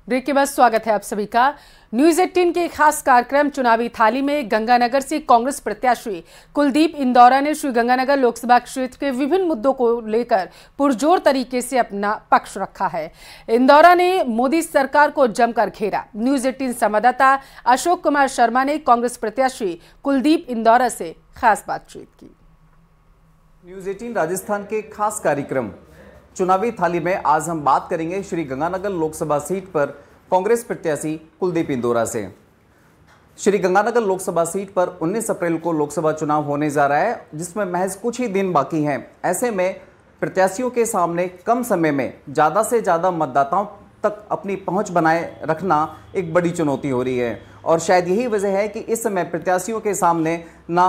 Break के बाद स्वागत है आप सभी का। न्यूज 18 के खास कार्यक्रम चुनावी थाली में गंगानगर से कांग्रेस प्रत्याशी कुलदीप इंदौरा ने श्री गंगानगर लोकसभा क्षेत्र के विभिन्न मुद्दों को लेकर पुरजोर तरीके से अपना पक्ष रखा है। इंदौरा ने मोदी सरकार को जमकर घेरा। न्यूज 18 संवाददाता अशोक कुमार शर्मा ने कांग्रेस प्रत्याशी कुलदीप इंदौरा से खास बातचीत की। न्यूज 18 राजस्थान के खास कार्यक्रम चुनावी थाली में आज हम बात करेंगे श्री गंगानगर लोकसभा सीट पर कांग्रेस प्रत्याशी कुलदीप इंदौरा से। श्री गंगानगर लोकसभा सीट पर 19 अप्रैल को लोकसभा चुनाव होने जा रहा है, जिसमें महज कुछ ही दिन बाकी हैं। ऐसे में प्रत्याशियों के सामने कम समय में ज़्यादा से ज़्यादा मतदाताओं तक अपनी पहुंच बनाए रखना एक बड़ी चुनौती हो रही है। और शायद यही वजह है कि इस समय प्रत्याशियों के सामने ना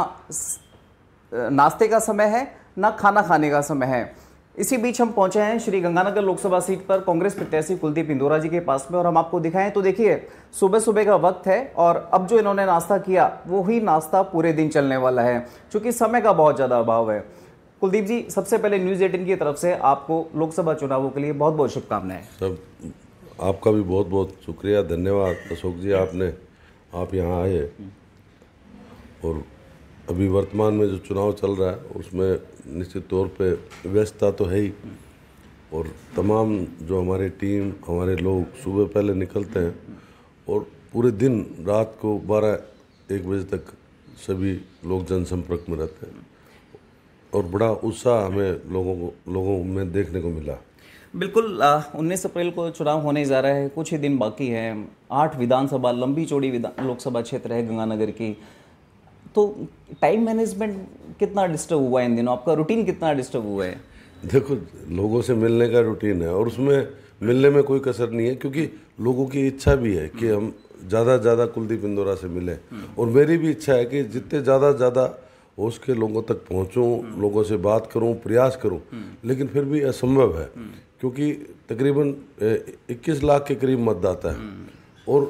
नाश्ते का समय है, ना खाना खाने का समय है। इसी बीच हम पहुंचे हैं श्री गंगानगर लोकसभा सीट पर कांग्रेस प्रत्याशी कुलदीप इंदौरा जी के पास में, और हम आपको दिखाएं तो देखिए सुबह सुबह का वक्त है और अब जो इन्होंने नाश्ता किया वो ही नाश्ता पूरे दिन चलने वाला है, क्योंकि समय का बहुत ज़्यादा अभाव है। कुलदीप जी, सबसे पहले न्यूज़ 18 की तरफ से आपको लोकसभा चुनावों के लिए बहुत बहुत शुभकामनाएं। सब आपका भी बहुत बहुत शुक्रिया, धन्यवाद अशोक जी, आप यहाँ आए। और अभी वर्तमान में जो चुनाव चल रहा है उसमें निश्चित तौर पे व्यस्तता तो है ही, और तमाम जो हमारी टीम, हमारे लोग सुबह पहले निकलते हैं और पूरे दिन रात को 12-1 बजे तक सभी लोग जनसंपर्क में रहते हैं, और बड़ा उत्साह हमें लोगों में देखने को मिला। बिल्कुल, 19 अप्रैल को चुनाव होने जा रहा है, कुछ ही दिन बाकी है। 8 विधानसभा, लंबी चौड़ी लोकसभा क्षेत्र है गंगानगर की। तो टाइम मैनेजमेंट कितना डिस्टर्ब हुआ है इन दिनों, आपका रूटीन कितना डिस्टर्ब हुआ है? देखो, लोगों से मिलने का रूटीन है और उसमें मिलने में कोई कसर नहीं है, क्योंकि लोगों की इच्छा भी है कि हम ज़्यादा से ज़्यादा कुलदीप इंदौरा से मिलें, और मेरी भी इच्छा है कि जितने ज़्यादा हो उसके लोगों तक पहुँचूँ, लोगों से बात करूँ, प्रयास करूँ। लेकिन फिर भी असंभव है, क्योंकि तकरीबन 21 लाख के करीब मतदाता है और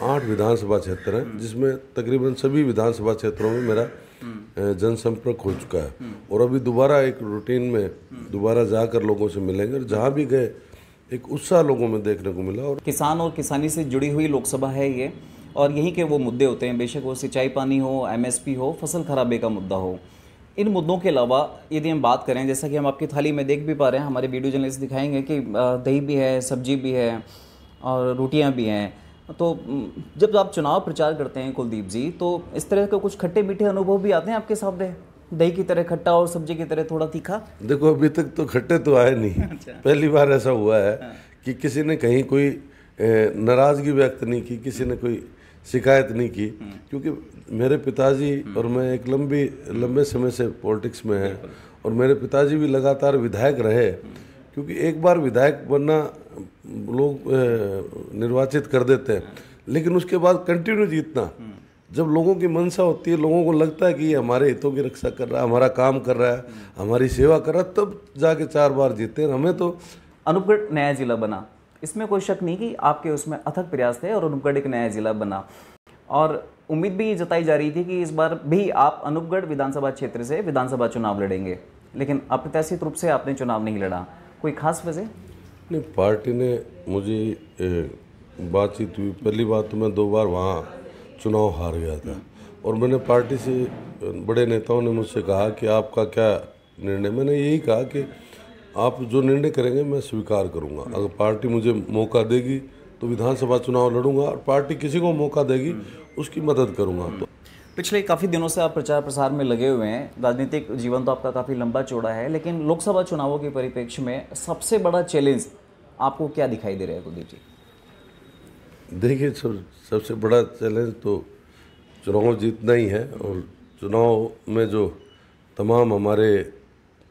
8 विधानसभा क्षेत्र हैं, जिसमें तकरीबन सभी विधानसभा क्षेत्रों में मेरा जनसंपर्क हो चुका है। और अभी दोबारा एक रूटीन में दोबारा जाकर लोगों से मिलेंगे, और जहाँ भी गए एक उत्साह लोगों में देखने को मिला। और किसान और किसानी से जुड़ी हुई लोकसभा है ये, और यहीं के वो मुद्दे होते हैं, बेशक वो सिंचाई पानी हो, MSP हो, फसल खराबे का मुद्दा हो। इन मुद्दों के अलावा यदि हम बात करें, जैसा कि हम आपकी थाली में देख भी पा रहे हैं, हमारे वीडियो जर्नलिस्ट दिखाएंगे कि दही भी है, सब्जी भी है और रोटियाँ भी हैं। तो जब आप चुनाव प्रचार करते हैं कुलदीप जी, तो इस तरह के कुछ खट्टे मीठे अनुभव भी आते हैं आपके सामने, दही की तरह खट्टा और सब्जी की तरह थोड़ा तीखा? देखो, अभी तक तो खट्टे तो आए नहीं। अच्छा। पहली बार ऐसा हुआ है कि किसी ने कहीं कोई नाराज़गी व्यक्त नहीं की, किसी ने कोई शिकायत नहीं की, क्योंकि मेरे पिताजी और मैं एक लंबे समय से पॉलिटिक्स में हैं, और मेरे पिताजी भी लगातार विधायक रहे। क्योंकि एक बार विधायक बनना लोग निर्वाचित कर देते हैं, लेकिन उसके बाद कंटिन्यू जीतना, जब लोगों की मंशा होती है, लोगों को लगता है कि ये हमारे हितों की रक्षा कर रहा है, हमारा काम कर रहा है, हमारी सेवा कर रहा है, तब जाके 4 बार जीते हैं। हमें तो अनूपगढ़ नया जिला बना, इसमें कोई शक नहीं कि आपके उसमें अथक प्रयास थे और अनूपगढ़ एक नया जिला बना, और उम्मीद भी जताई जा रही थी कि इस बार भी आप अनूपगढ़ विधानसभा क्षेत्र से विधानसभा चुनाव लड़ेंगे, लेकिन अप्रत्याशित रूप से आपने चुनाव नहीं लड़ा। कोई खास वजह? नहीं, पार्टी ने मुझे बातचीत हुई। पहली बात तो मैं 2 बार वहाँ चुनाव हार गया था, और मैंने पार्टी से, बड़े नेताओं ने मुझसे कहा कि आपका क्या निर्णय। मैंने यही कहा कि आप जो निर्णय करेंगे मैं स्वीकार करूँगा। अगर पार्टी मुझे मौका देगी तो विधानसभा चुनाव लड़ूंगा, और पार्टी किसी को मौका देगी उसकी मदद करूँगा। तो पिछले काफ़ी दिनों से आप प्रचार प्रसार में लगे हुए हैं, राजनीतिक जीवन तो आपका काफ़ी लंबा चौड़ा है, लेकिन लोकसभा चुनावों के परिप्रेक्ष्य में सबसे बड़ा चैलेंज आपको क्या दिखाई दे रहा है कुलदीप जी? देखिए, सबसे बड़ा चैलेंज तो चुनाव जीतना ही है, और चुनाव में जो तमाम हमारे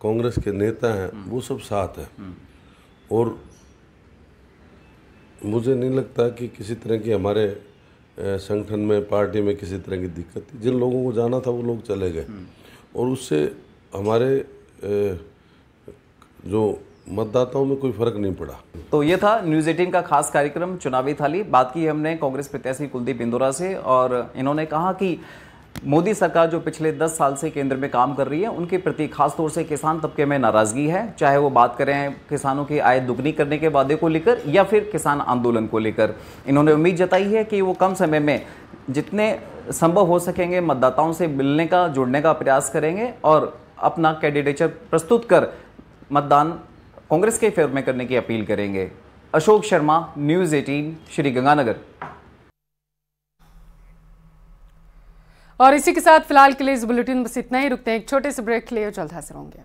कांग्रेस के नेता हैं वो सब साथ हैं, और मुझे नहीं लगता कि किसी तरह की हमारे संगठन में, पार्टी में किसी तरह की दिक्कत थी। जिन लोगों को जाना था वो लोग चले गए, और उससे हमारे जो मतदाताओं में कोई फर्क नहीं पड़ा। तो ये था न्यूज़ 18 का खास कार्यक्रम चुनावी थाली। बात की हमने कांग्रेस प्रत्याशी कुलदीप इंदौरा से, और इन्होंने कहा कि मोदी सरकार जो पिछले 10 साल से केंद्र में काम कर रही है उनके प्रति खासतौर से किसान तबके में नाराजगी है, चाहे वो बात करें किसानों की आय दुगनी करने के वादे को लेकर या फिर किसान आंदोलन को लेकर। इन्होंने उम्मीद जताई है कि वो कम समय में जितने संभव हो सकेंगे मतदाताओं से मिलने का, जुड़ने का प्रयास करेंगे और अपना कैंडिडेचर प्रस्तुत कर मतदान कांग्रेस के फेवर में करने की अपील करेंगे। अशोक शर्मा, न्यूज़ 18, श्री गंगानगर। और इसी के साथ फिलहाल के लिए इस बुलेटिन में बस इतना ही। रुकते हैं एक छोटे से ब्रेक के लिए, जल्द हाजिर होंगे।